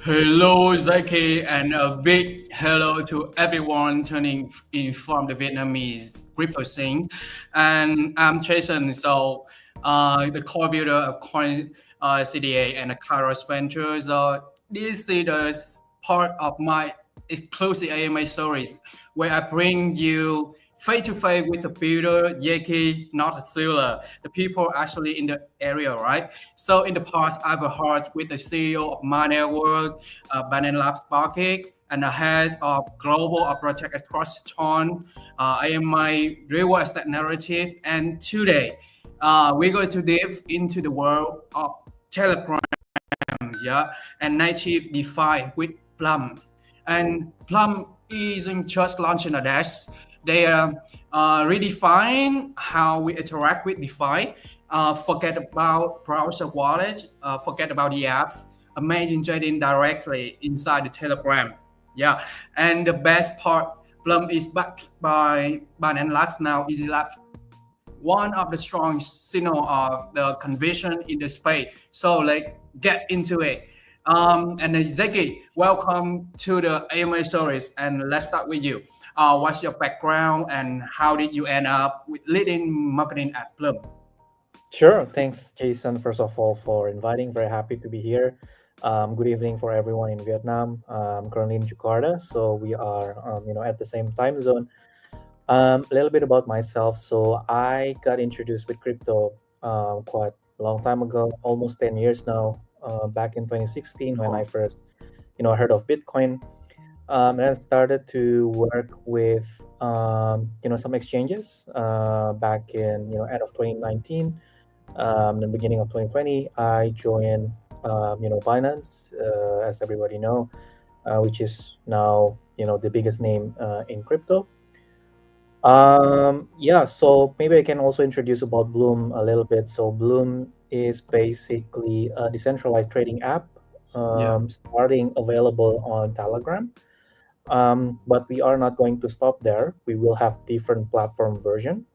Hello, Zaky, and a big hello to everyone tuning in from the Vietnamese crypto scene. And I'm Jason, so the co-builder of Coin CDA and the Kairos Ventures. This is the part of my exclusive AMA series where I bring you face to face with the builder, Yaki, not a seller, the people actually in the area, right? So in the past, I've heard with the CEO of my network, Binance Labs Market, and the head of global project across Tuần. I am my real estate narrative, and today we're going to dive into the world of Telegram, yeah, and native DeFi with Blum. And Blum isn't just launching a DEX. They redefine how we interact with DeFi. Forget about browser wallet. Forget about the apps. Imagine trading directly inside the Telegram. Yeah, and the best part, Blum is backed by Binance Labs now, Yzi Labs, one of the strong signal of the conviction in the space. So like get into it. And Zaky, welcome to the AMA stories. And let's start with you. What's your background and how did you end up with leading marketing at Blum? Sure. Thanks, Jason, first of all, for inviting. Very happy to be here. Good evening for everyone in Vietnam. I'm currently in Jakarta, so we are, at the same time zone. A little bit about myself. So I got introduced with crypto quite a long time ago, almost 10 years now. Back in 2016, when I first, heard of Bitcoin, and I started to work with, some exchanges back in, end of 2019. The beginning of 2020, I joined, Binance, as everybody know, which is now, the biggest name in crypto. Yeah, so maybe I can also introduce about Bloom a little bit. So Bloom is basically a decentralized trading app, Yeah. starting available on Telegram. But we are not going to stop there. We will have different platform version,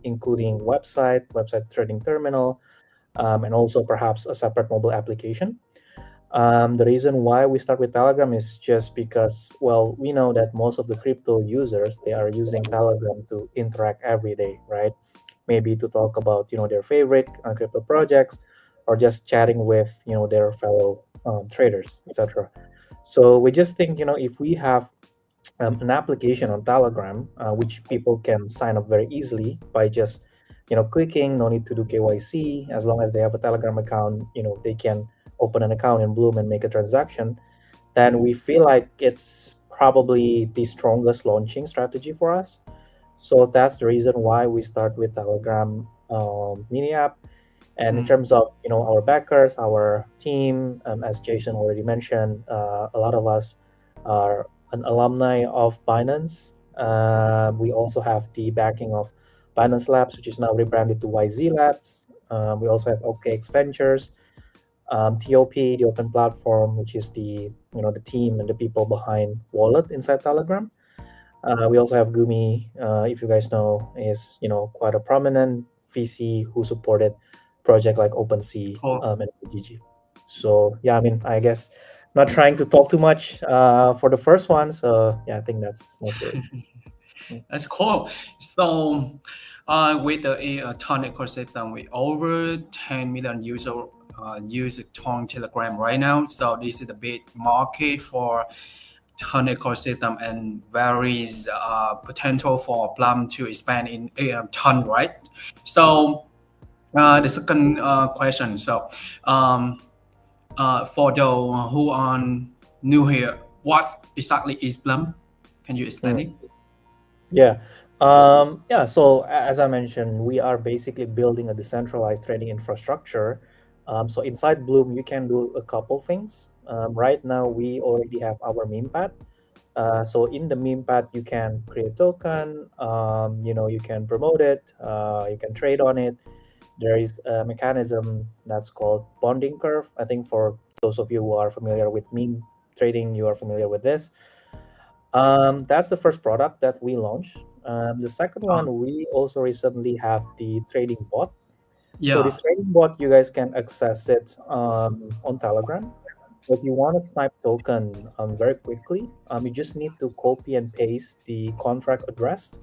including website trading terminal, and also perhaps a separate mobile application. The reason why we start with Telegram is just because, well, we know that most of the crypto users, they are using Telegram to interact every day, right? Maybe to talk about, their favorite crypto projects, or just chatting with, their fellow traders, etc. So we just think, if we have an application on Telegram, which people can sign up very easily by just, clicking, no need to do KYC. As long as they have a Telegram account, they can open an account in Bloom and make a transaction. Then we feel like it's probably the strongest launching strategy for us. So that's the reason why we start with Telegram mini app. And in Mm. terms of our backers, our team, as Jason already mentioned, a lot of us are an alumni of Binance. We also have the backing of Binance Labs, which is now rebranded to Yzi Labs. We also have OKX Ventures, TOP, the Open Platform, which is the team and the people behind Wallet inside Telegram. We also have Gumi, if you guys know, is quite a prominent VC who supported project like OpenSea Cool. and GG. So yeah, I mean, I guess not trying to talk too much for the first one. So yeah, I think that's mostly it. Mm. That's cool. So, with the Ton ecosystem, with over 10 million users use Ton Telegram right now. So this is a big market for Ton ecosystem and varies potential for Plum to expand in Ton, right? So the second question. So, um, for those who are new here, what exactly is Plum? Can you explain Mm. it? Yeah. Yeah. So as I mentioned, we are basically building a decentralized trading infrastructure. So inside Bloom, you can do a couple things. Right now, we already have our meme pad. So in the meme pad, you can create token. You can promote it. You can trade on it. There is a mechanism that's called bonding curve. I think for those of you who are familiar with meme trading, you are familiar with this. That's the first product that we launched. The second Uh, one, we also recently have the trading bot. So yeah. this trading bot, you guys can access it on Telegram. If you want to snipe token very quickly, you just need to copy and paste the contract address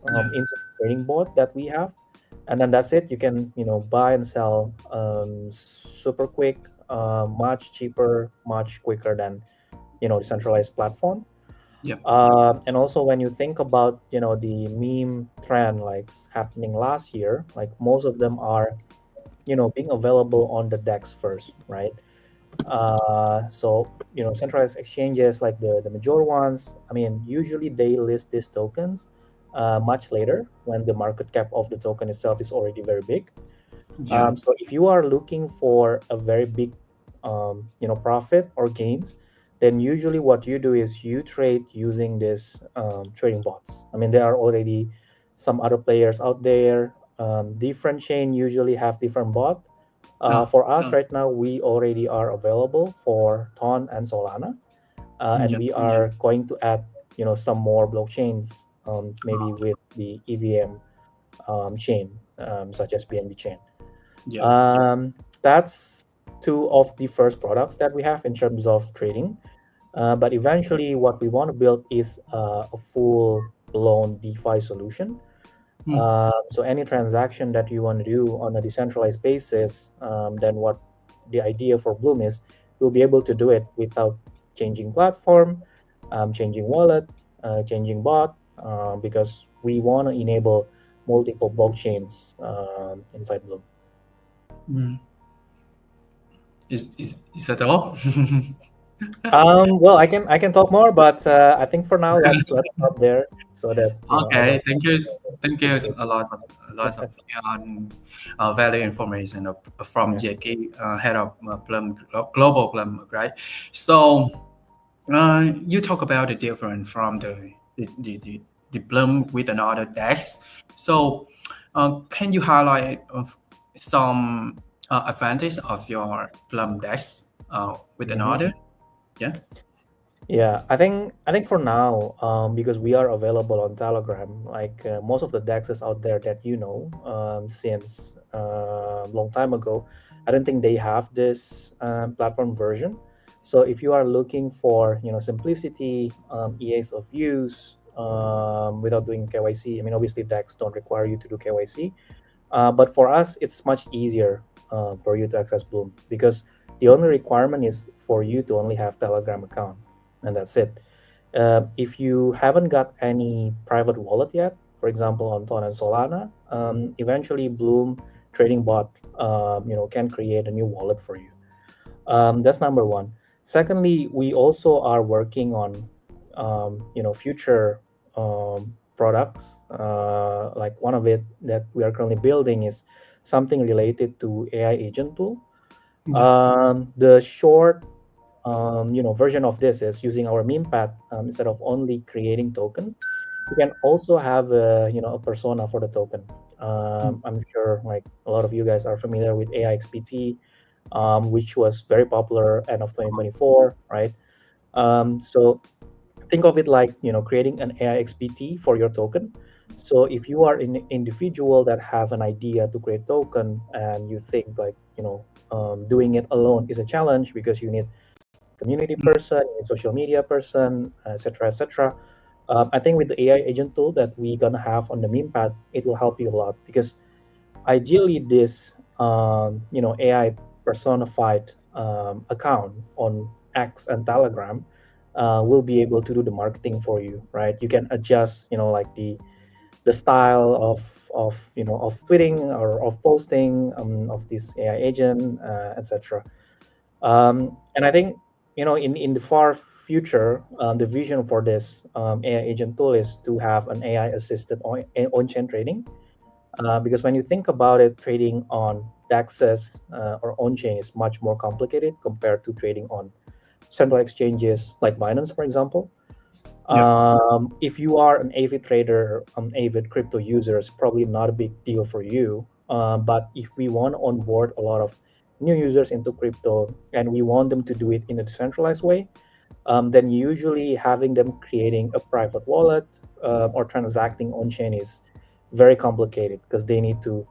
Yeah. into the trading bot that we have, and then that's it. You can buy and sell super quick, much cheaper, much quicker than decentralized platform. Yeah. And also when you think about the meme trend like happening last year, like most of them are being available on the DEX first, right? So centralized exchanges like the major ones, I mean, usually they list these tokens much later when the market cap of the token itself is already very big. Yeah. So if you are looking for a very big profit or gains, then usually what you do is you trade using this trading bots. I mean, there are already some other players out there. Different chain usually have different bot. Oh, For us oh, right now, we already are available for Ton and Solana, and yeah. we Yeah. are going to add some more blockchains, maybe with the EVM chain, such as BNB chain. Yeah. That's two of the first products that we have in terms of trading. But eventually, what we want to build is a full blown DeFi solution. Mm. So any transaction that you want to do on a decentralized basis, then what the idea for Bloom is, you'll be able to do it without changing platform, changing wallet, changing bot, because we want to enable multiple blockchains inside Bloom. Mm. Is that all? Well, I can talk more, but I think for now let's stop there so that our Okay, thank you. Thank you. appreciate. A lot of value information from Yeah. Zaky, head of Plum, Global Plum, right? So you talk about the difference from the Plum with another DEX. So can you highlight of some advantage of your Plum DEX with Mhm. another? Yeah. Yeah, I think for now, because we are available on Telegram, like most of the DEXs out there that since long time ago, I don't think they have this platform version. So if you are looking for simplicity, ease of use, without doing KYC, I mean obviously DEX don't require you to do KYC, but for us it's much easier for you to access Bloom because the only requirement is for you to only have Telegram account, and that's it. If you haven't got any private wallet yet, for example on Ton and Solana, eventually Bloom trading bot can create a new wallet for you. That's number one. Secondly, we also are working on future products. Like one of it that we are currently building is something related to AI agent tool. Yeah. The short version of this is using our meme pad, instead of only creating token, you can also have a persona for the token. Mm. I'm sure like a lot of you guys are familiar with AIXPT, which was very popular end of 2024, right? So think of it like creating an AIXPT for your token. So if you are an individual that have an idea to create token and you think like doing it alone is a challenge because you need community Mm. person, a social media person, etc., etc. I think with the AI agent tool that we're gonna have on the meme pad, it will help you a lot because ideally this AI personified account on X and Telegram will be able to do the marketing for you, right? You can adjust like the style of tweeting or of posting of this AI agent, etc. And I think in the far future, the vision for this AI agent tool is to have an AI assisted on-chain trading, because when you think about it, trading on DEXs or on-chain is much more complicated compared to trading on central exchanges like Binance, for example. Yeah. If you are an avid trader, avid crypto user, it's probably not a big deal for you. But if we want to onboard a lot of new users into crypto and we want them to do it in a decentralized way, then usually having them creating a private wallet or transacting on chain is very complicated because they need to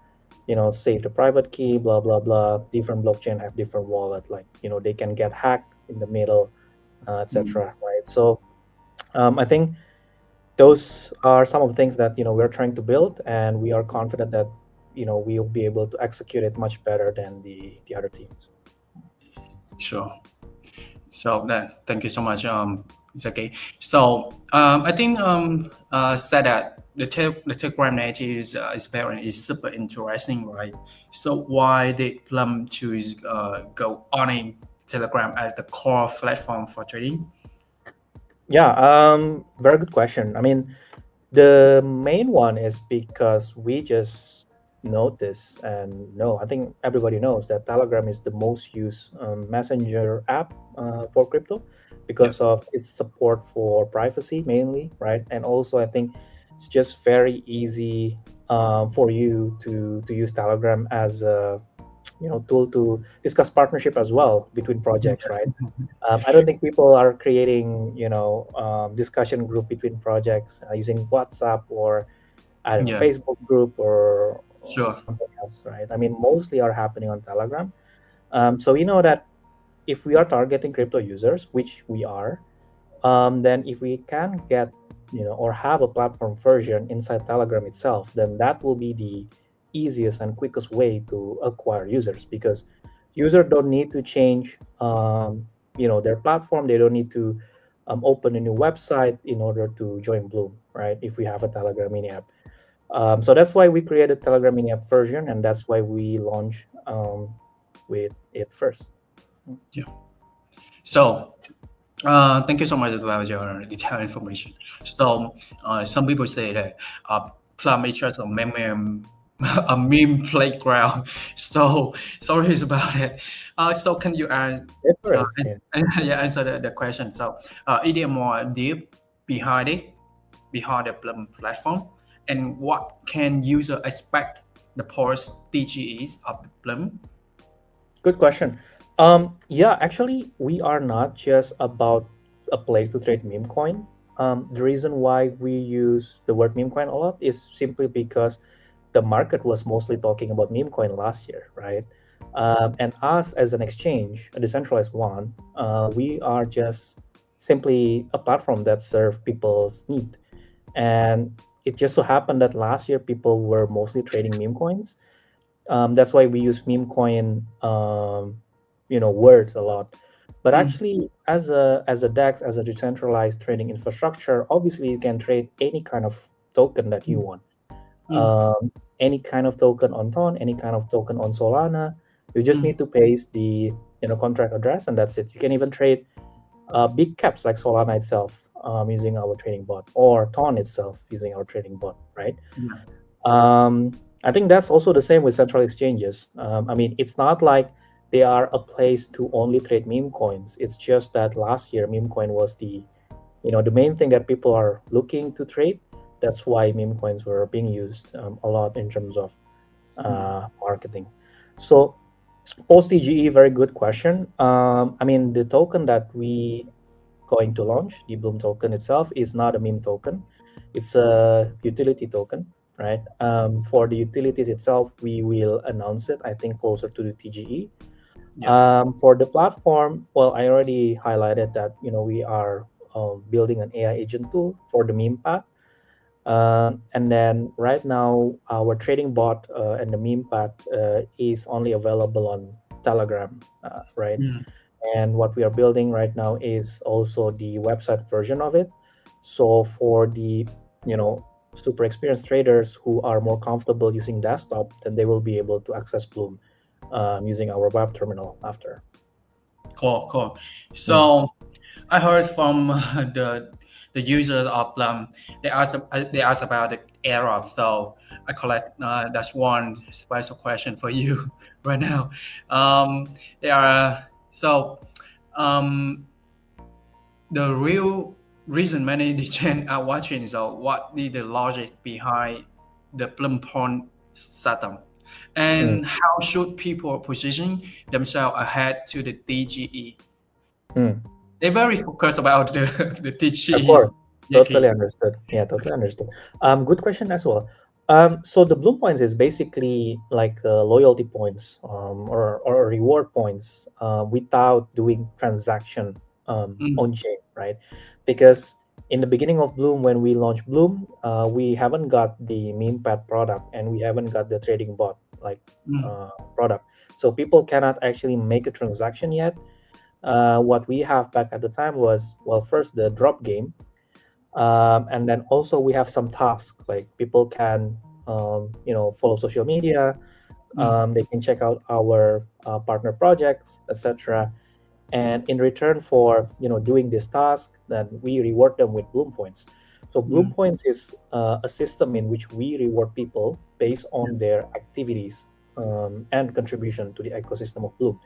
save the private key, blah blah blah. Different blockchain have different wallet, like they can get hacked in the middle, etc. Right? So I think those are some of the things that we're trying to build, and we are confident that we'll be able to execute it much better than the other teams. Sure. So that thank you so much, Zaky. So I think said that the Telegram native is very is super interesting, right? So why did Blum choose go on in Telegram as the core platform for trading? Yeah, very good question. I mean, the main one is because we just notice and know, I think everybody knows that Telegram is the most used messenger app for crypto because of its support for privacy mainly, right? And also I think it's just very easy for you to use Telegram as a tool to discuss partnership as well between projects, right? I don't think people are creating discussion group between projects using WhatsApp or I don't know, Yeah, Facebook group or sure. something else, right? I mean, mostly are happening on Telegram. So we know that if we are targeting crypto users, which we are, then if we can get or have a platform version inside Telegram itself, then that will be the easiest and quickest way to acquire users, because users don't need to change their platform. They don't need to open a new website in order to join Bloom, right? If we have a Telegram mini app. So that's why we created Telegram mini app version, and that's why we launched with it first. Yeah. So thank you so much about your detailed information. So some people say that Plum is just a meme, a meme playground. So sorry about it. So can you That's right. Yeah. yeah, answer the question? So is there more deep behind it, behind the Plum platform, and what can user expect the post TGEs of the Plum? Good question. Yeah, actually, we are not just about a place to trade meme coin. The reason why we use the word meme coin a lot is simply because the market was mostly talking about meme coin last year, right? And us as an exchange, a decentralized one, we are just simply a platform that serves people's need. And it just so happened that last year people were mostly trading meme coins. That's why we use meme coin words a lot. But actually, as a DEX, as a decentralized trading infrastructure, obviously you can trade any kind of token that you want. Any kind of token on Ton, any kind of token on Solana. You just need to paste the contract address, and that's it. You can even trade big caps like Solana itself using our trading bot, or Ton itself using our trading bot, right? I think that's also the same with central exchanges. I mean, it's not like they are a place to only trade meme coins. It's just that last year meme coin was the main thing that people are looking to trade. That's why meme coins were being used a lot in terms of marketing. So post TGE, very good question. I mean, the token that we going to launch, the Bloom token itself, is not a meme token. It's a utility token, right? For the utilities itself, we will announce it, I think, closer to the TGE. For the platform, well, I already highlighted that we are building an AI agent tool for the meme path. And then right now, our trading bot and the meme path is only available on Telegram, right? And what we are building right now is also the website version of it. So for the super experienced traders who are more comfortable using desktop, then they will be able to access Bloom using our web terminal after. Cool. So I heard from the users of Blum, they asked about the error. So I collect that's one special question for you right now. They are the real reason many DJs are watching. So what is the logic behind the Blum point system? And how should people position themselves ahead to the DGE? They're very focused about the Of DGE. course, totally understood. Yeah, totally understood. Good question as well. So the Bloom points is basically like loyalty points or reward points without doing transaction Mm, on chain, right? Because in the beginning of Bloom, when we launched Bloom, we haven't got the meme pad product and we haven't got the trading bot like mm, product. So people cannot actually make a transaction yet. What we have back at the time was, well, first the drop game, and then also we have some tasks like people can follow social media, mm, they can check out our partner projects, etc. And in return for doing this task, then we reward them with Bloom points. So Bloom mm. points is a system in which we reward people based on their activities and contribution to the ecosystem of Bloom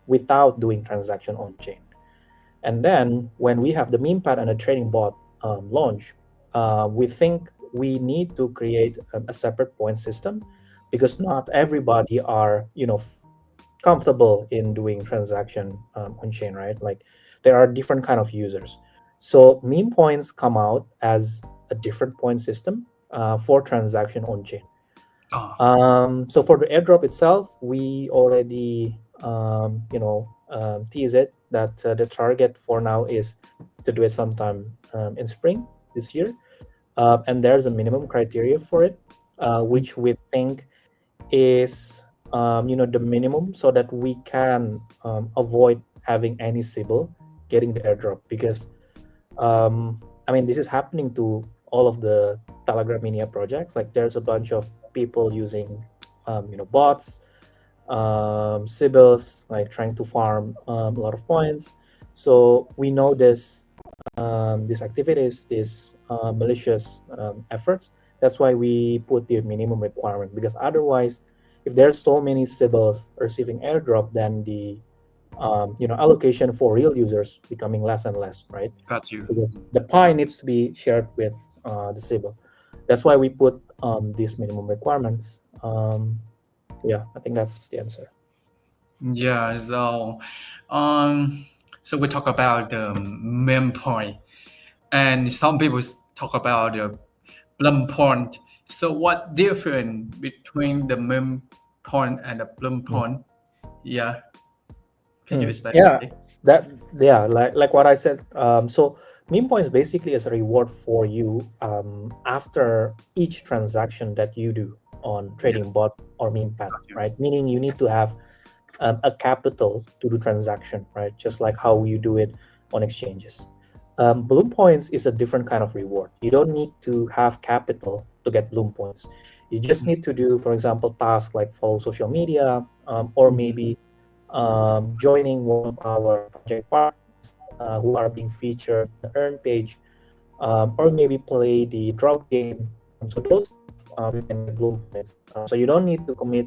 without doing transaction on chain. And then when we have the meme pad and a trading bot launch, we think we need to create a separate point system because not everybody are comfortable in doing transaction on chain, right? Like there are different kind of users. So meme points come out as a different point system for transaction on chain. Oh, So for the airdrop itself, we already tease it that the target for now is to do it sometime in spring this year, and there's a minimum criteria for it, mm, which we think is the minimum so that we can avoid having any Sybil getting the airdrop because I mean this is happening to all of the Telegram Mania projects. Like there's a bunch of people using bots, Sybils, like trying to farm a lot of points. So we know these activities, these malicious efforts. That's why we put the minimum requirement because otherwise, if there's so many Sybils receiving airdrop, then the allocation for real users becoming less and less, right? got you. Because the pie needs to be shared with the Sybil. That's why we put these minimum requirements. Yeah, I think that's the answer. Yeah, so we talk about the meme point, and some people talk about the Blum point. So what difference between the meme point and the Blum Mm. point? Yeah, can you explain Yeah, it? like what I said. So meme points basically is a reward for you after each transaction that you do on Yeah, trading bot or meme pad, got you. right? Meaning you need to have a capital to do transaction, right? Just like how you do it on exchanges. Bloom points is a different kind of reward. You don't need to have capital to get Bloom points. You just Mm, need to do, for example, tasks like follow social media, or mm, maybe joining one of our project partners who are being featured on the earn page, or maybe play the drop game. So those stuff you can get Bloom points. So you don't need to commit,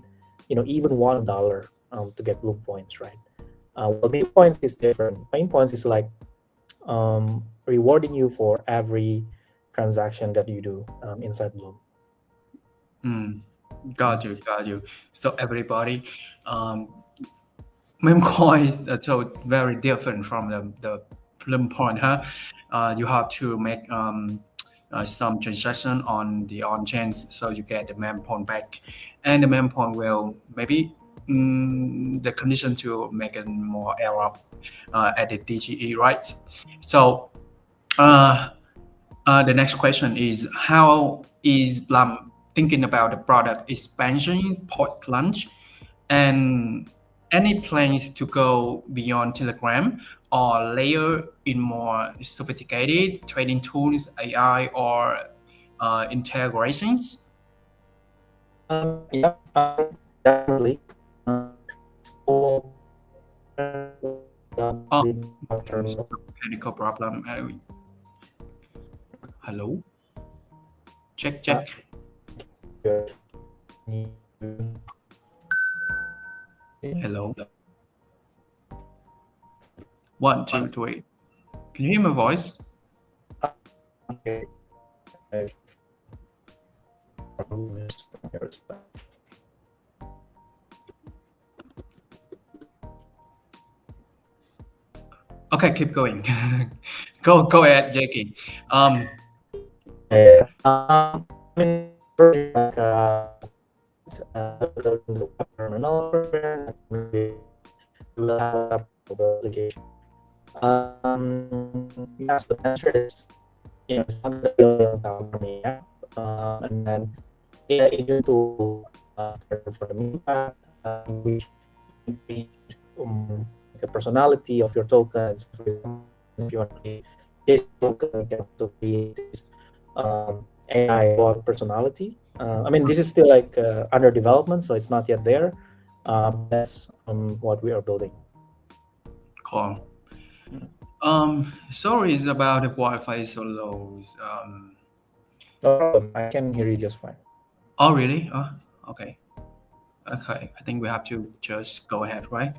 even $1 to get Bloom points, right? Well, main points is different. Main points is like rewarding you for every transaction that you do inside Bloom. mm. Got you, got you. So everybody, um, meme coins are so very different from the Blum point, huh? You have to make some transaction on the on chain so you get the meme point back, and the meme point will maybe the condition to make it more error at the DGE, right? So uh, the next question is how is Blum thinking about the product expansion post launch and any plans to go beyond Telegram or layer in more sophisticated trading tools, AI, or integrations? Yeah, definitely. So, Oh, in terms of some technical problem. Hello? Check, uh, check. Hello. 1, 2, 3. Can you hear my voice? Okay, keep going. Go ahead, Zaky. Yeah. I mean, version, like the web terminal version, we will have a mobile application. Yeah, so the answer is, it's not going to be on Telegram yet. And then AI agent tool for the main path, which create like a personality of your tokens. If you want to create this token, you can also create this AI bot personality. I mean, this is still like under development, so it's not yet there. That's what we are building. Cool. Sorry, it's about the Wi-Fi is so low. No problem. I can hear you just fine. Oh, really? Oh, okay. Okay, I think we have to just go ahead, right?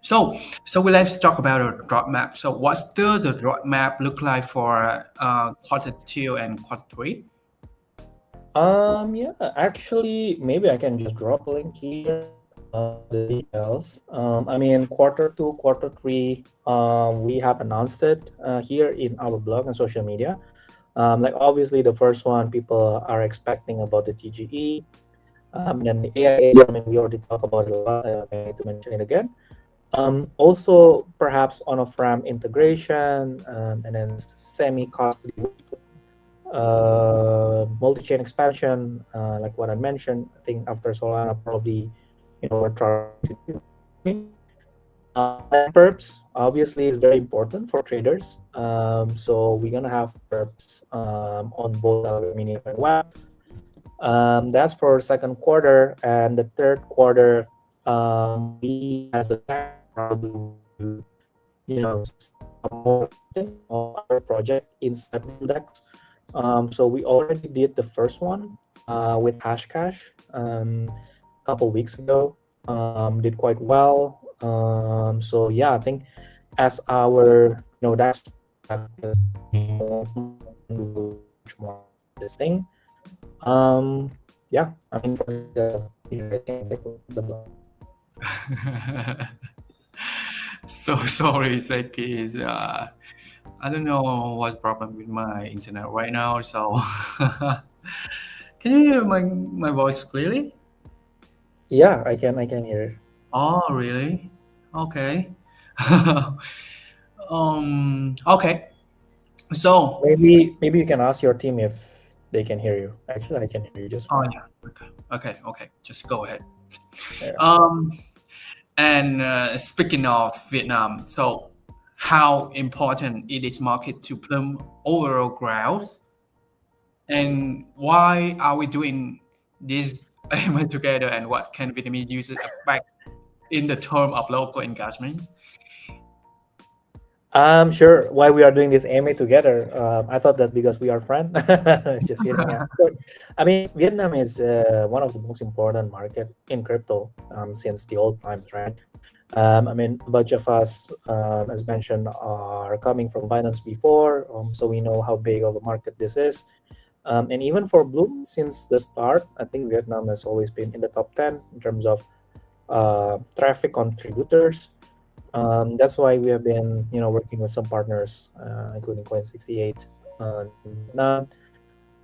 So let's talk about a roadmap. So what's the roadmap look like for Q2 and Q3? Yeah, actually, maybe I can just drop a link here. The details. I mean, Q2, Q3, we have announced it here in our blog and social media. Like obviously, the first one people are expecting about the TGE. Then the AI agent, I mean, we already talked about it a lot. I need to mention it again. Also, perhaps on a RAM integration, and then semi-costly multi-chain expansion, like what I mentioned. I think after Solana, probably, we're trying to do. Perps obviously is very important for traders. So we're gonna have perps on both Mini and Web. That's for second quarter, and the third quarter, we as a tech probably some more on our project inside DEX. So we already did the first one with Hashcash a couple weeks ago. Did quite well. So yeah, I think as our that's much more this thing. Yeah, I mean for the So sorry, Zaky. I don't know what's problem with my internet right now. So can you hear my voice clearly? Yeah, I can hear. Oh, really? Okay. Okay. So, Maybe you can ask your team if they can hear you. Actually, I can hear you just fine. yeah. Okay. Just go ahead. Yeah. And speaking of Vietnam, so how important is this market to Plum overall growth? And why are we doing this AMA together? And what can Vietnamese users expect in the term of local engagements? Sure. Why we are doing this AMA together? I thought that because we are friends. Just kidding. Yeah. Of course. I mean, Vietnam is one of the most important market in crypto since the old times, right? I mean, a bunch of us, as mentioned, are coming from Binance before, so we know how big of a market this is. And even for Blum, since the start, I think Vietnam has always been in the top 10 in terms of traffic contributors. That's why we have been, working with some partners, including Coin68 in Vietnam.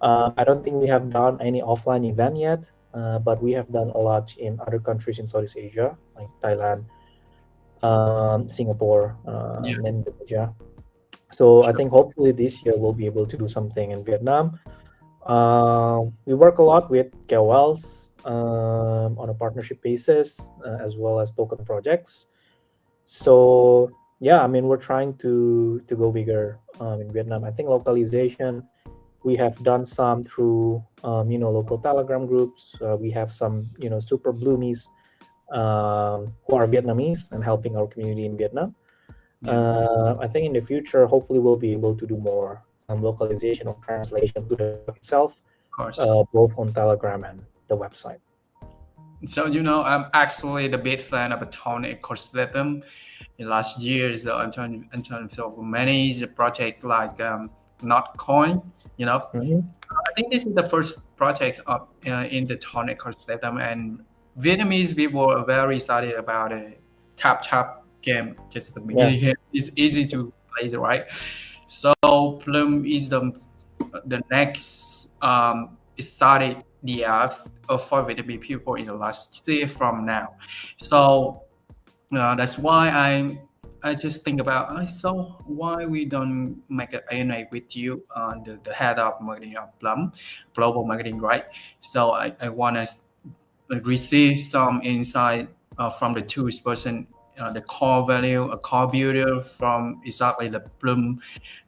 I don't think we have done any offline event yet, but we have done a lot in other countries in Southeast Asia, like Thailand, Singapore, and Indonesia. So I think hopefully this year we'll be able to do something in Vietnam. We work a lot with KOLs on a partnership basis, as well as token projects. So yeah, I mean we're trying to go bigger in Vietnam. I think localization, we have done some through local Telegram groups. We have some super bloomies who are Vietnamese and helping our community in Vietnam. I think in the future, hopefully, we'll be able to do more localization or translation to the itself, both on Telegram and the website. So I'm actually the big fan of a tonic ecosystem. In last years, in terms of many projects like Notcoin, I think this is the first project in the tonic ecosystem, and Vietnamese people are very excited about it. Tap game, just the mini game. It's easy to play, right? So Plum is the next started the apps for Vietnamese people in the last year from now. So that's why I just think about so why we don't make an AMA with you, the head of marketing of Blum, global marketing, right? So I want to receive some insight from the two person, the core value, a core builder from exactly the Blum,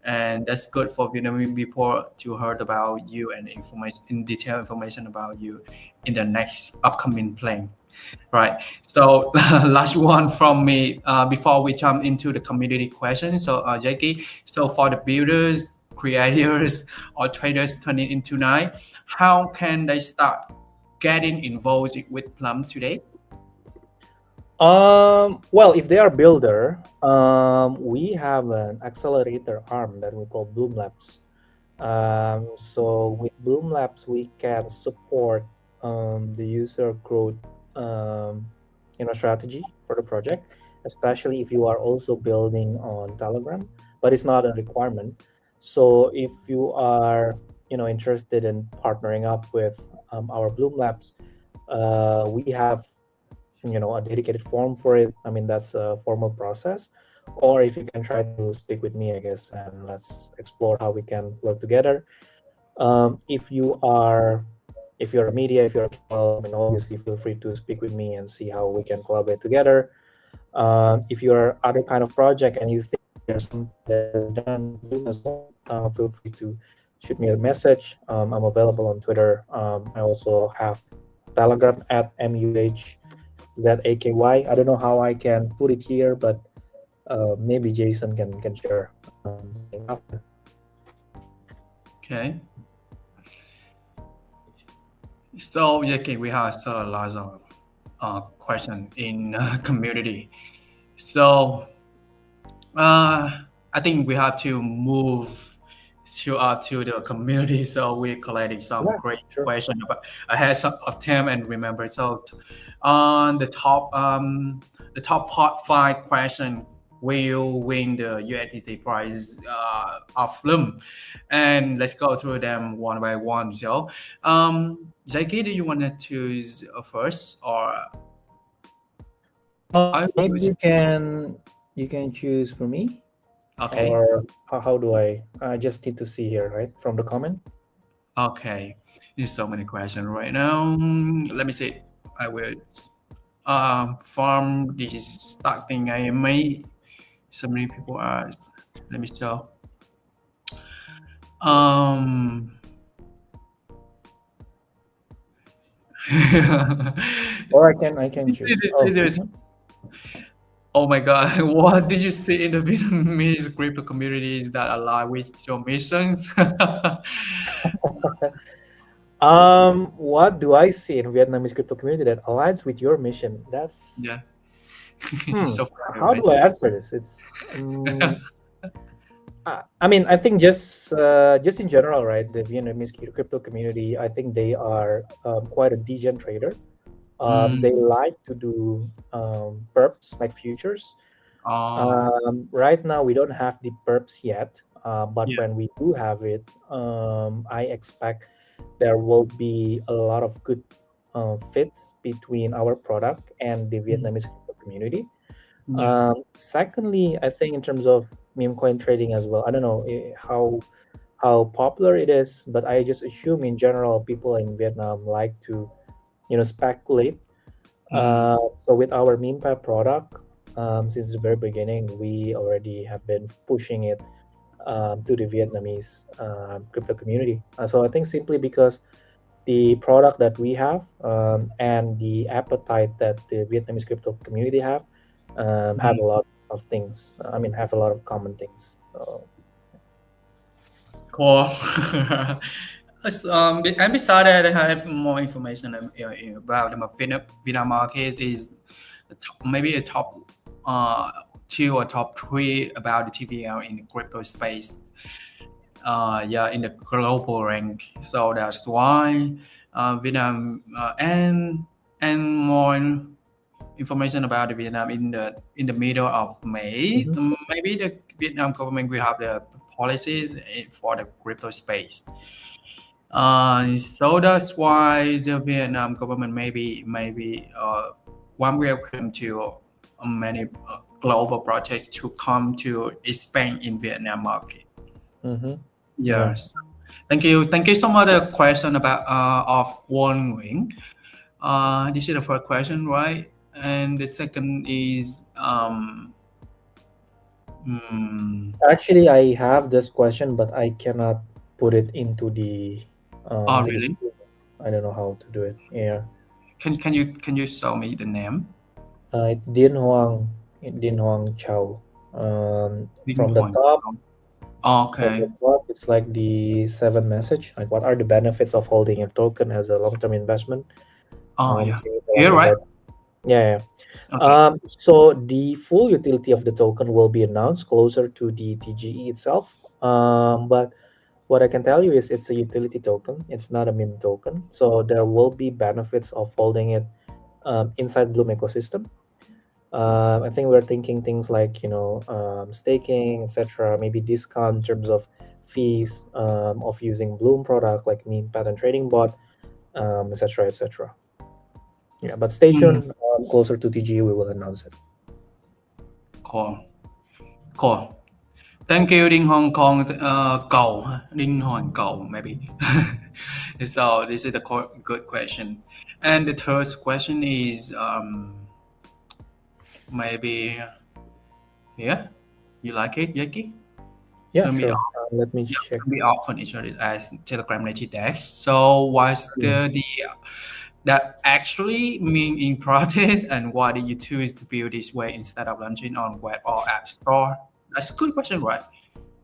and that's good for Vietnamese people to heard about you and information in detail information about you in the next upcoming plan. Right. So last one from me before we jump into the community questions. So Zaky, so for the builders, creators, or traders turning in tonight, how can they start getting involved with Plum today? Well, if they are builder, we have an accelerator arm that we call Blum Labs. So with Blum Labs, we can support the user growth, strategy for the project, especially if you are also building on Telegram, but it's not a requirement. So if you are, interested in partnering up with our Blum Labs, we have a dedicated form for it. I mean, that's a formal process. Or if you can try to speak with me, I guess, and let's explore how we can work together. If you're a media, if you're a KOL, I mean, obviously feel free to speak with me and see how we can collaborate together. If you're other kind of project and you think there's something done as well, feel free to shoot me a message. I'm available on Twitter. I also have Telegram at MUHZAKY. I don't know how I can put it here, but maybe Jason can share after. Okay. So Zaky, we have a lot of questions in community. So I think we have to move to the community. So we're collecting some great questions ahead of time and remember. So on the top 5 question will win the USDT prize of Blum, and let's go through them one by one. So Zaky, do you want to choose first or? Maybe you can choose for me. Okay. Or how do I just need to see here, right, from the comment? Okay. There's so many questions right now. Let me see. I will from this starting AMA. So many people are. Let me show. Or I can choose. Oh my God! What did you see in the Vietnamese crypto communities that align with your missions? What do I see in Vietnamese crypto community that aligns with your mission? That's yeah. So funny, how do I answer this? It's I mean, I think just in general, right? The Vietnamese crypto community, I think they are quite a degen trader. They like to do perps like futures. Right now, we don't have the perps yet, but when we do have it, I expect there will be a lot of good fits between our product and the Vietnamese crypto community. Secondly, I think in terms of meme coin trading as well, I don't know how popular it is, but I just assume in general people in Vietnam like to speculate. So with our meme pad product, since the very beginning, we already have been pushing it to the Vietnamese crypto community. So I think simply because the product that we have and the appetite that the Vietnamese crypto community have a lot of things. I mean, have a lot of common things. So. Cool. And beside that, I have more information about the Vietnam market is maybe a top 2 or top 3 about the TVL in the crypto space. In the global rank. So that's why Vietnam and more information about the Vietnam in the middle of May. Maybe the Vietnam government will have the policies for the crypto space. So that's why the Vietnam government maybe one welcome to many global projects to come to expand in Vietnam market. Mm-hmm. Yes. Thank you. Thank you so much. A question about of Won Nguyen. This is the first question, right? And the second is Actually, I have this question, but I cannot put it into the to the really? screen. I don't know how to do it. Yeah. Can you show me the name? It's Din Huang Chow. Dinh From the Hoàng top, Châu. from the Okay. top, it's like the 7 message. Like, what are the benefits of holding a token as a long-term investment? Oh yeah. Can you tell us Here, right? about? Yeah. Okay. So the full utility of the token will be announced closer to the TGE itself. But what I can tell you is it's a utility token. It's not a meme token. So there will be benefits of holding it inside Bloom ecosystem. I think we're thinking things like staking, etc. Maybe discount in terms of fees of using Bloom product like meme pattern trading bot, etc. etc. Yeah, but stay tuned. Closer to TGE, we will announce it. Cool. Cool. Thank you, Đinh Hoàng Con Cầu. Đinh Hoàng Cầu, maybe. So this is a good question. And the third question is maybe yeah. You like it, Zaky? Yeah, Let me sure. Let me yeah, check. can be often inserted as Telegram native DEX. So what's the that actually mean in practice, and why did you choose to build this way instead of launching on web or app store? That's a good question, right?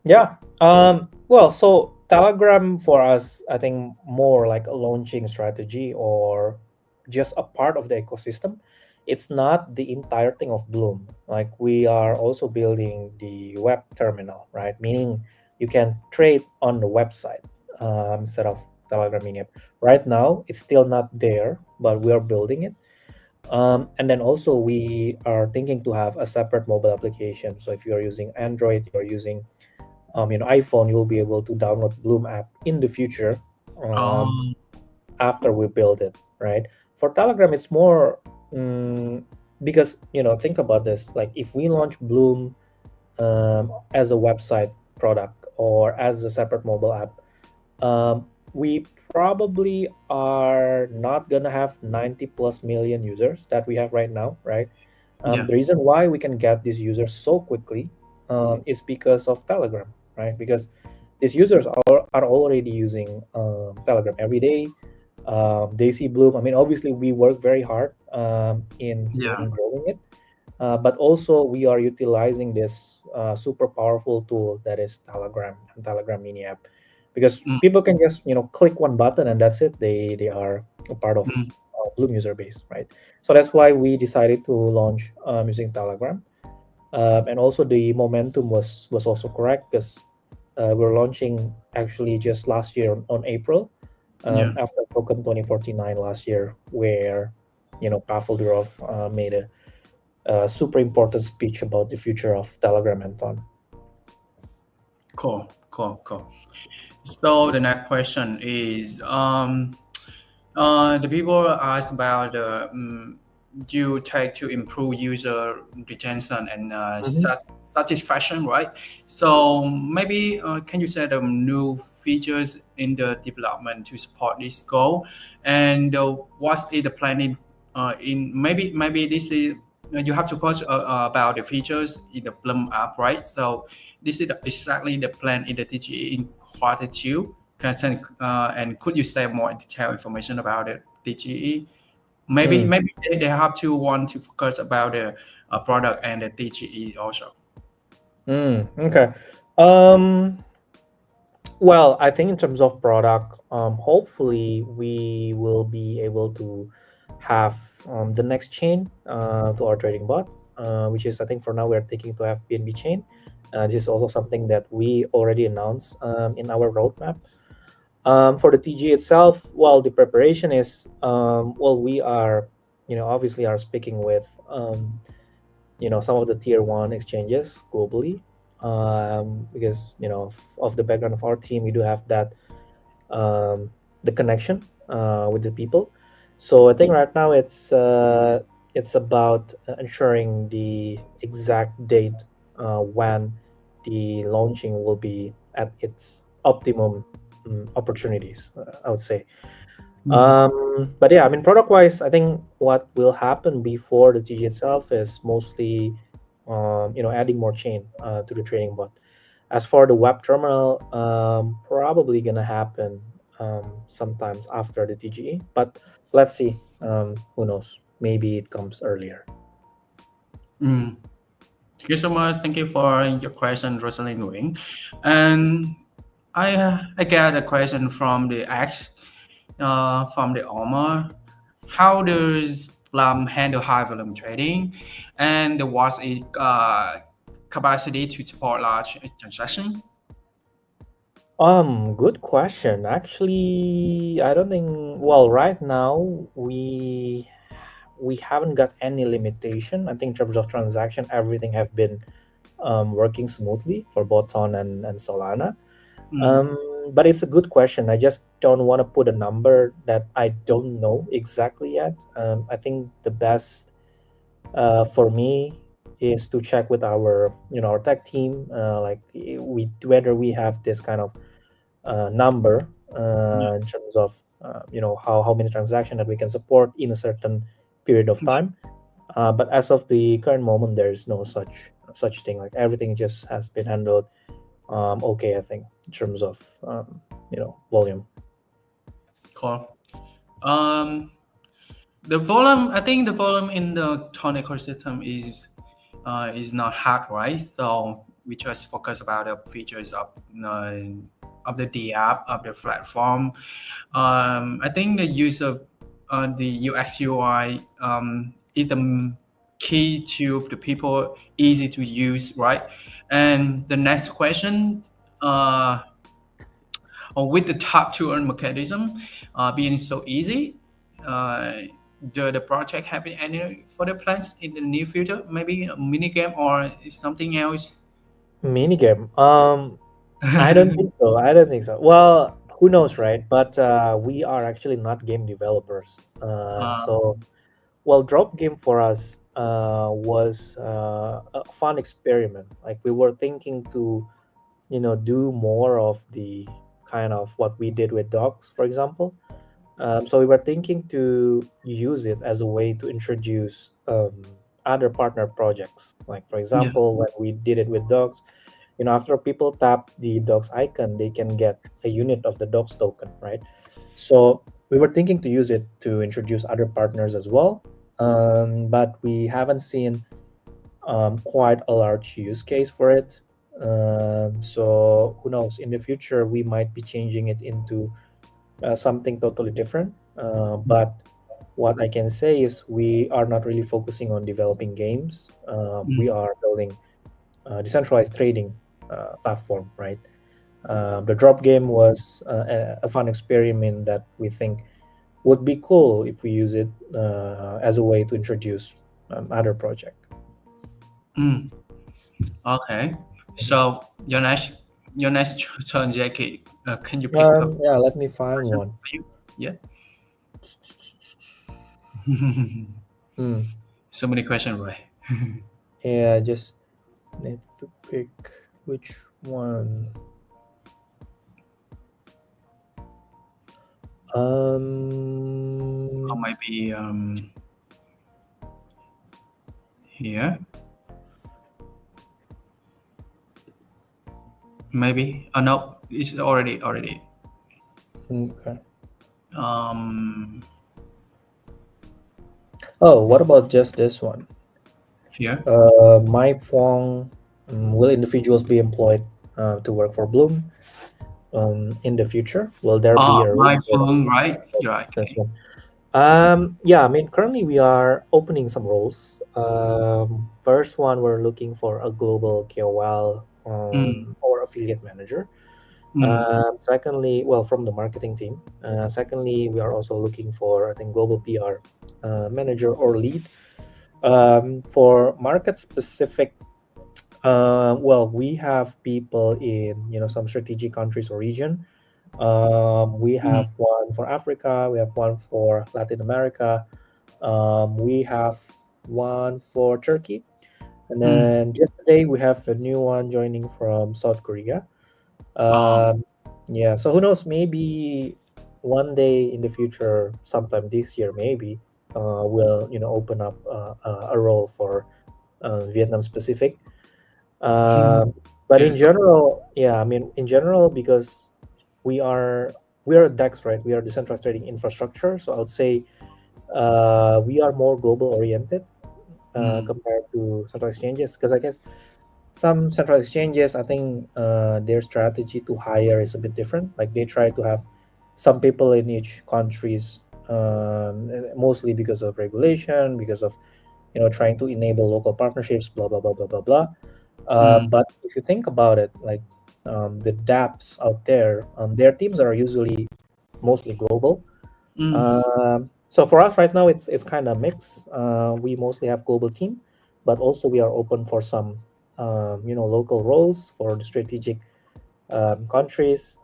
Yeah. Well, so Telegram for us, I think more like a launching strategy or just a part of the ecosystem. It's not the entire thing of Bloom. Like, we are also building the web terminal, right? Meaning you can trade on the website instead of Telegram mini app. Right now, it's still not there, but we are building it. And then also we are thinking to have a separate mobile application. So if you're using Android, you're using iPhone, you'll be able to download Bloom app in the future Um, after we build it, right? For Telegram, it's more because think about this. Like, if we launch Bloom as a website product or as a separate mobile app, we probably are not gonna have 90 plus million users that we have right now, right? yeah, The reason why we can get these users so quickly is because of Telegram, right? Because these users are already using Telegram every day. They see Bloom. I mean, obviously, we work very hard yeah, in growing it, but also we are utilizing this super powerful tool that is Telegram and Telegram mini app, because mm, people can just click one button and that's it. They are a part of mm, Bloom user base, right? So that's why we decided to launch using Telegram, and also the momentum was also correct because we're launching actually just last year on April, yeah. after Token 2049 last year, where Pavlov made a super important speech about the future of Telegram and Ton. Cool, cool, cool. So the next question is the people ask about you try to improve user retention and Mhm. satisfaction, right? So maybe can you set new features in the development to support this goal? And what is the planning in maybe this is you have to post about the features in the Blum app, right? So this is exactly the plan in the TGE in quarter two. And could you say more detailed information about it, TGE? Mm. Maybe they have to want to focus about the product and the TGE also. Okay. Um, well, I think in terms of product, hopefully we will be able to have the next chain to our trading bot, which is, I think, for now we're thinking to have BNB chain. This is also something that we already announced in our roadmap. For the TG itself, well, the preparation is we are, obviously are speaking with some of the tier one exchanges globally, because of the background of our team, we do have that the connection with the people. So I think right now it's about ensuring the exact date when the launching will be at its optimum opportunities. I would say. Mm. But yeah, I mean, product wise, I think what will happen before the TG itself is mostly, adding more chain to the trading bot. As for the web terminal, probably gonna happen sometimes after the TGE, but let's see. Who knows? Maybe it comes earlier. Mm. Thank you so much. Thank you for your question, Rosalind Nguyen. And I got a question from the X, from the AMA. How does Blum handle high volume trading, and what's its capacity to support large transactions? Good question. Actually, I don't think. Well, right now we haven't got any limitation. I think in terms of transaction, everything have been working smoothly for both Ton and Solana. Mm. But it's a good question. I just don't want to put a number that I don't know exactly yet. I think the best for me is to check with our our tech team, like we whether we have this kind of number Yeah. in terms of how many transactions that we can support in a certain period of time. But as of the current moment, there is no such thing. Like everything just has been handled okay, I think, in terms of volume. Cool. Um, the volume, I think the volume in the Tron ecosystem is not hard, right? So we just focus about the features of the app of the platform. I think the use of the UX UI is the key to the people, easy to use, right? And the next question, uh, with the top to earn mechanism being so easy, uh, the project having any further plans in the near future? Maybe a mini game or something else? Minigame. I don't think so. I don't think so. Well, who knows, right? But we are actually not game developers. uh, So, well, drop game for us was a fun experiment. Like we were thinking to, do more of the kind of what we did with dogs, for example. So we were thinking to use it as a way to introduce other partner projects. Like for yeah. example, when we did it with dogs, after people tap the dogs icon, they can get a unit of the dogs token, right? So we were thinking to use it to introduce other partners as well, but we haven't seen quite a large use case for it. So who knows? In the future, we might be changing it into something totally different. But what I can say is we are not really focusing on developing games. We Mm. are building decentralized trading platform, right? The drop game was a fun experiment that we think would be cool if we use it as a way to introduce other project. Mm. Okay. So your next turn, Zaky. Can you pick up Yeah, let me find question one. for you? Yeah. Hmm. So many questions, right? Yeah, I just need to pick which one. Or maybe here. Maybe. Oh no, it's already. Okay. Um, Oh, what about just this one? here. My Fong, will individuals be employed to work for Bloom in the future? Will there be Oh, a my room for phone, right? You're right. this Okay. one? Yeah, I mean, currently we are opening some roles. First one, we're looking for a global KOL Mm, or affiliate manager. mm, Secondly, well, from the marketing team. Secondly, we are also looking for, I think, global PR manager or lead. For market specific, well, we have people in some strategic countries or region. We have one for Africa. We have one for Latin America. We have one for Turkey. And then just today we have a new one joining from South Korea. Yeah, so who knows? Maybe one day in the future, sometime this year, maybe we'll open up a role for Vietnam specific. But in Yes, okay. general, yeah, I mean, in general, because we are DEX, right? We are decentralized trading infrastructure. So I would say we are more global oriented compared to central exchanges. Because I guess some central exchanges, I think their strategy to hire is a bit different. Like they try to have some people in each countries, mostly because of regulation, because of trying to enable local partnerships, blah blah blah blah blah blah. But if you think about it, like the dApps out there, their teams are usually mostly global. So for us right now, it's kind of mixed. We mostly have global team, but also we are open for some local roles for the strategic countries.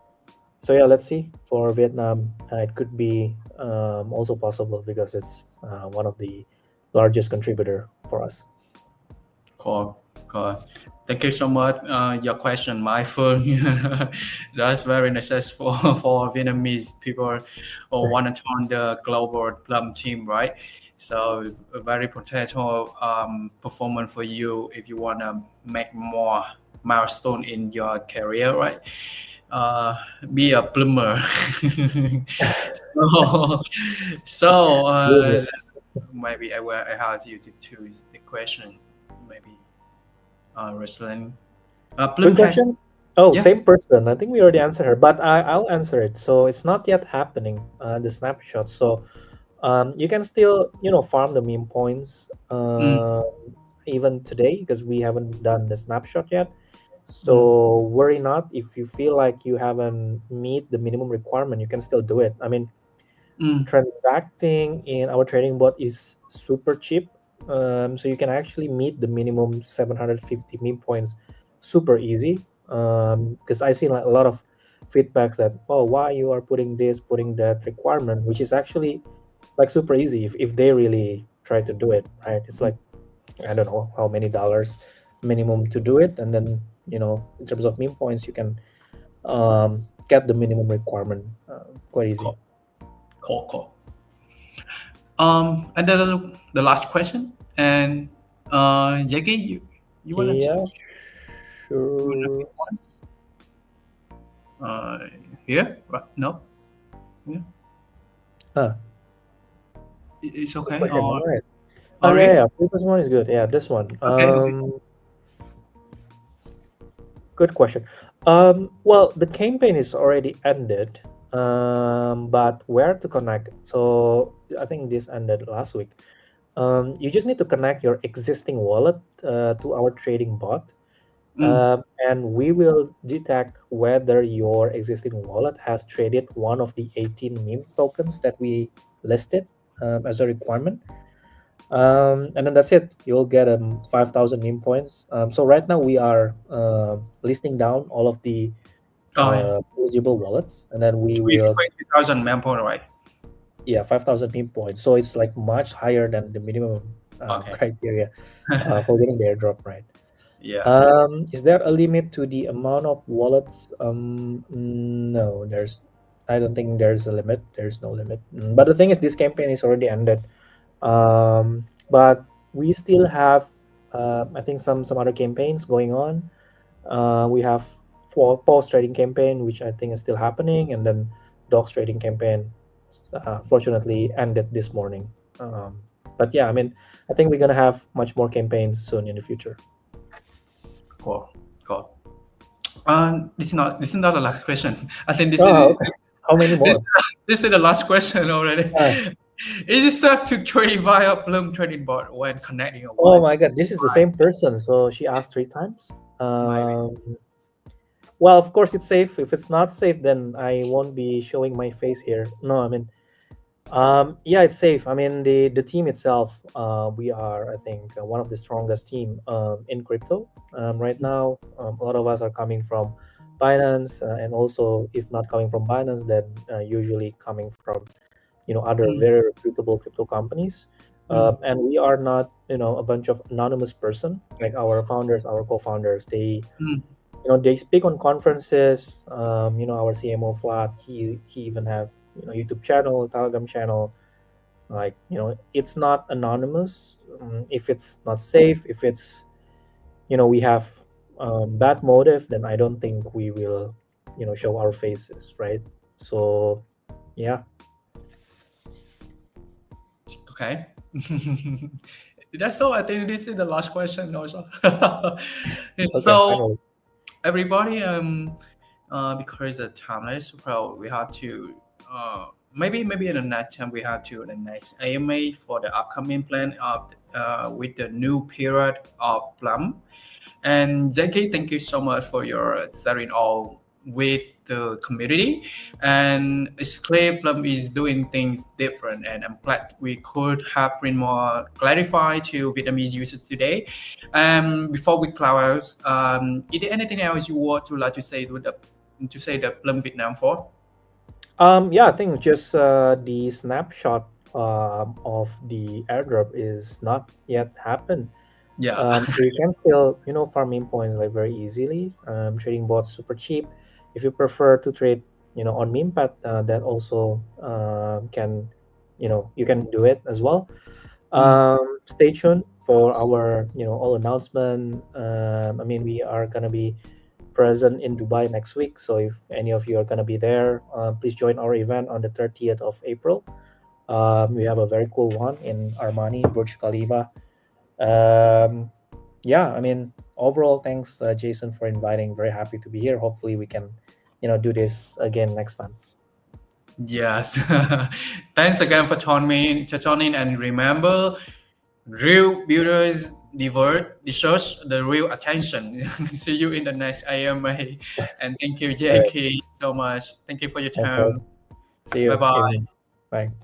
So yeah, let's see. For Vietnam, it could be also possible because it's one of the largest contributor for us. Cool. Thank you so much. Your question, my phone. That's very necessary for Vietnamese people who want to join the global Blum team, right? So a very potential performance for you if you want to make more milestone in your career, right? Be a plumber. so, so maybe I have you to choose the question. Maybe Ruslan. Plum Quick has, question. Oh, yeah. same person. I think we already answered her, but I'll answer it. So it's not yet happening, the snapshot. So you can still, farm the meme points Mm, even today because we haven't done the snapshot yet. mm, So worry not if you feel like you haven't meet the minimum requirement, you can still do it. I mean, mm, transacting in our trading bot is super cheap. So you can actually meet the minimum 750 meme points super easy. Because I see like a lot of feedbacks that, oh, why you are putting this, putting that requirement, which is actually like super easy if they really try to do it, right? It's like, I don't know how many dollars minimum to do it. And then, in terms of meme points, you can get the minimum requirement quite easy. cool, cool. And then the last question. And Zaky, you wanna Yeah, you wanna sure. pick one? Uh, Here? Right? No? Yeah. Ah, It's good okay. question. All right. Oh, Or yeah, really? yeah. Previous one is good. Yeah, this one. Okay. Good question. Well, the campaign is already ended. But where to connect? So I think this ended last week. You just need to connect your existing wallet to our trading bot. Mm, And we will detect whether your existing wallet has traded one of the 18 meme tokens that we listed as a requirement. And then that's it. You'll get 5,000 meme points. So right now we are listing down all of the oh, yeah. eligible wallets, and then we will 20,000 member, right? 5,000 meme points. So it's like much higher than the minimum Okay. criteria for getting the airdrop, right? Yeah. Is there a limit to the amount of wallets? No, I don't think there's a limit. There's no limit. But the thing is, this campaign is already ended. But we still have, I think, some other campaigns going on. We have for post trading campaign, which I think is still happening, and then dogs trading campaign, fortunately ended this morning. But yeah, I mean, I think we're gonna have much more campaigns soon in the future. Cool. Cool. This is not the last question. I think Oh, okay. How many this, more? this is the last question already. Uh, Is it safe to trade via Bloom trading bot when connecting a oh wallet my to God, this is the same person. So she asked 3 times. my? Well, of course it's safe. If it's not safe, then I won't be showing my face here. No, I mean, yeah, it's safe. I mean, the team itself, we are, I think, one of the strongest team in crypto right now. A lot of us are coming from Binance, and also if not coming from Binance, then usually coming from other very reputable crypto companies. And we are not a bunch of anonymous person like our founders, our co-founders. They they speak on conferences. Our CMO Flat, he even have YouTube channel, Telegram channel. Like it's not anonymous. If it's not safe, if it's we have bad motive, then I don't think we will show our faces, right? So yeah. Okay. That's all. I think this is the last question also. Okay, So finally. everybody, because the time is well, we have to maybe in the next time we have to the next AMA for the upcoming plan of with the new period of Blum. And Zaky, thank you so much for your sharing all with the community. And it's clear Plum is doing things different, and I'm glad we could have been more clarified to Vietnamese users today. Before we close out, is there anything else you would like to say the Plum Vietnam for? Yeah, I think just the snapshot of the airdrop is not yet happened. Yeah. So you can still farm in points like very easily. Trading bots super cheap. If you prefer to trade on memepad, that also can you can do it as well. Stay tuned for our all announcement. I mean, we are gonna be present in Dubai next week, so if any of you are gonna be there, please join our event on the 30th of April. We have a very cool one in Armani, Burj Khalifa. Yeah, I mean, overall, thanks, Jason, for inviting. Very happy to be here. Hopefully, we can, do this again next time. Yes. Thanks again for joining, and remember, real builders deserve the real attention. See you in the next AMA, and thank you, All right. Zaky, so much. Thank you for your Thanks, time. guys. See Bye you. bye. Evening. Bye.